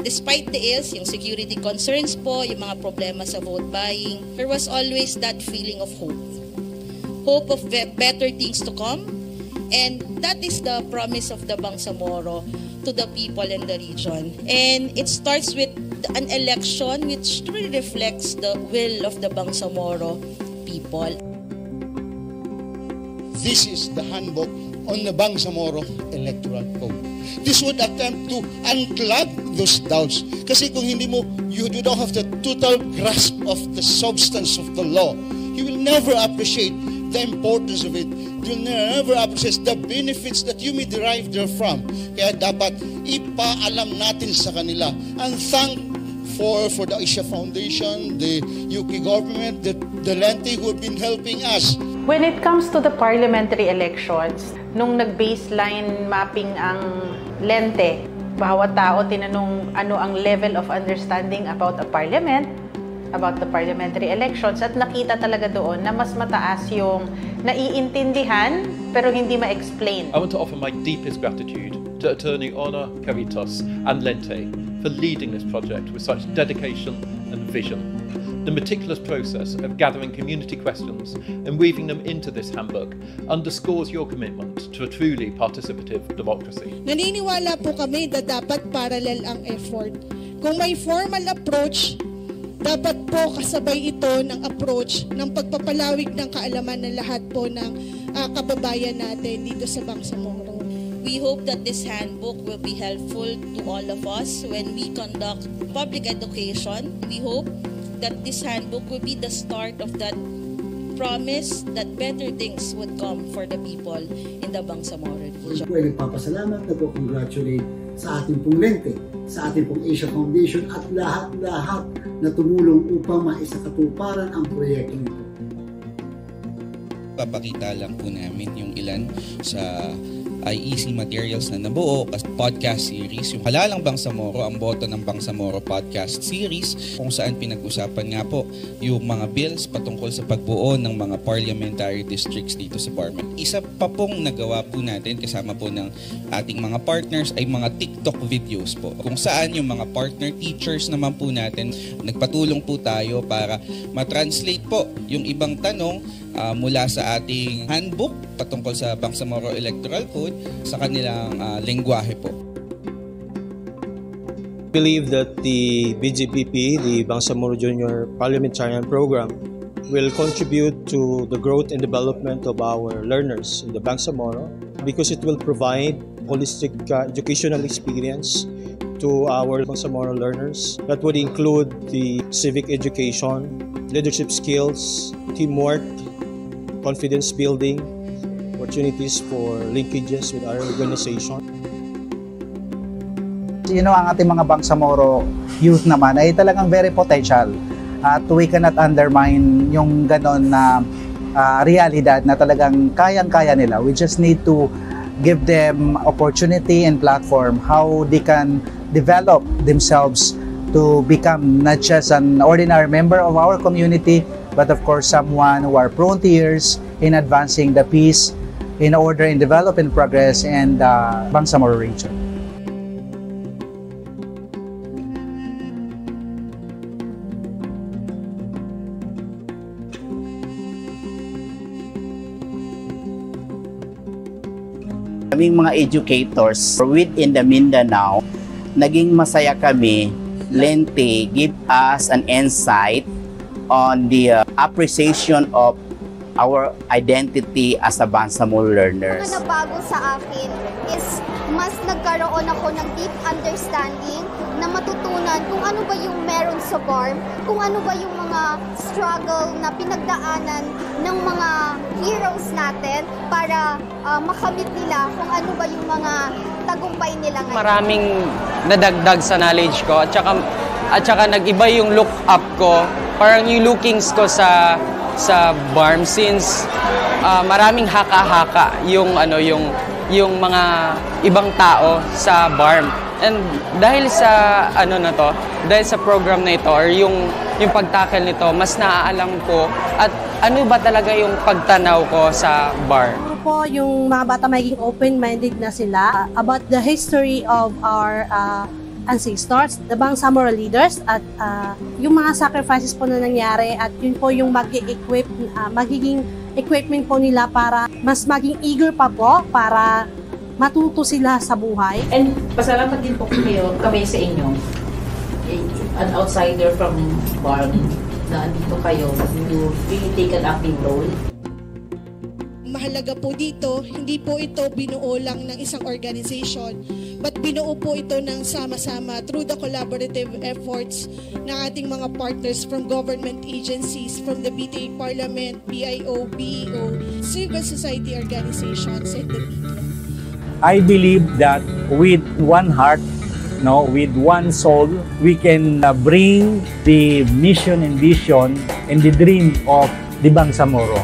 Despite the ills, yung security concerns po, yung mga problema sa vote buying, there was always that feeling of hope. Hope of better things to come. And that is the promise of the Bangsamoro to the people in the region. And it starts with an election which truly reflects the will of the Bangsamoro people. This is the handbook on the Bangsamoro Electoral Code. This would attempt to unclog those doubts. Kasi kung hindi mo, you don't have the total grasp of the substance of the law, you will never appreciate the importance of it. You'll never appreciate the benefits that you may derive therefrom. Kaya dapat ipaalam natin sa kanila. And thank for the Asia Foundation, the UK government, the Lente who have been helping us. When it comes to the parliamentary elections, nung nag-baseline mapping ang Lente, bawat tao tinanong ano ang level of understanding about a parliament, about the parliamentary elections, at nakita talaga doon na mas mataas yung naiintindihan pero hindi ma-explain. I want to offer my deepest gratitude to Attorney Ona Caritas and Lente for leading this project with such dedication and vision. The meticulous process of gathering community questions and weaving them into this handbook underscores your commitment to a truly participative democracy. Naniniwala po kami na dapat parallel ang effort. Kung may formal approach, dapat po kasabay ito ng approach ng pagpapalawig ng kaalaman ng lahat po ng kababayan natin dito sa Bangsamoro. We hope that this handbook will be helpful to all of us when we conduct public education. We hope that this handbook will be the start of that promise that better things would come for the people in the Bangsamoro region. Ako ay nagpapasalamat, nagpo-congratulate sa ating pong Lente, sa ating pong Asia Foundation at lahat-lahat na tumulong upang maisakatuparan ang proyekto nito. Papakita lang po namin yung ilan sa IEC materials na nabuo as podcast series. Yung Halalang Bangsamoro, ang boto ng Bangsamoro podcast series, kung saan pinag-usapan nga po yung mga bills patungkol sa pagbuo ng mga parliamentary districts dito sa Barmen. Isa pa pong nagawa po natin kasama po ng ating mga partners ay mga TikTok videos po, kung saan yung mga partner teachers naman po natin, nagpatulong po tayo para matranslate po yung ibang tanong mula sa ating handbook patungkol sa Bangsamoro Electoral Code sa kanilang lengguwahe po. I believe that the BJPP, the Bangsamoro Junior Parliamentarian Program, will contribute to the growth and development of our learners in the Bangsamoro because it will provide holistic educational experience to our Bangsamoro learners. That would include the civic education, leadership skills, teamwork, confidence building, opportunities for linkages with our organization. Ang ating mga Bangsamoro youth naman ay talagang very potential at we cannot undermine yung ganon na realidad na talagang kayang-kaya nila. We just need to give them opportunity and platform how they can develop themselves to become not just an ordinary member of our community, but of course someone who are frontiers in advancing the peace, in order, in development progress in the Bangsamoro region. Kaming mga educators within the Mindanao, naging masaya kami. Lente give us an insight on the appreciation of our identity as a Bangsamoro learners. Ang nabago sa akin is mas nagkaroon ako ng deep understanding na matutunan kung ano ba yung meron sa BARM, kung ano ba yung mga struggle na pinagdaanan ng mga heroes natin para makamit nila kung ano ba yung mga tagumpay nila ngayon. Maraming nadagdag sa knowledge ko at saka nag-iba yung look up ko, parang yung lookings ko sa BARM since maraming haka-haka yung mga ibang tao sa BARM. And dahil sa dahil sa program na ito or yung pagtackle nito, mas naaalam ko at ano ba talaga yung pagtanaw ko sa bar. Po yung mga bata magiging open-minded na sila about the history of our ancestors, the Bangsamoro leaders at yung mga sacrifices po na nangyari at yun po yung magiging equipment po nila para mas maging eager pa po para matuto sila sa buhay. And pasalamat din po kami sa inyo. An outsider from BARM na andito kayo, you really take an active role. Mahalaga po dito, hindi po ito binuo lang ng isang organization, but binuo po ito ng sama-sama through the collaborative efforts ng ating mga partners from government agencies, from the BTA Parliament, BIO, BEO, civil society organizations, and the media. I believe that with one heart, with one soul, we can bring the mission and vision and the dream of the Bangsamoro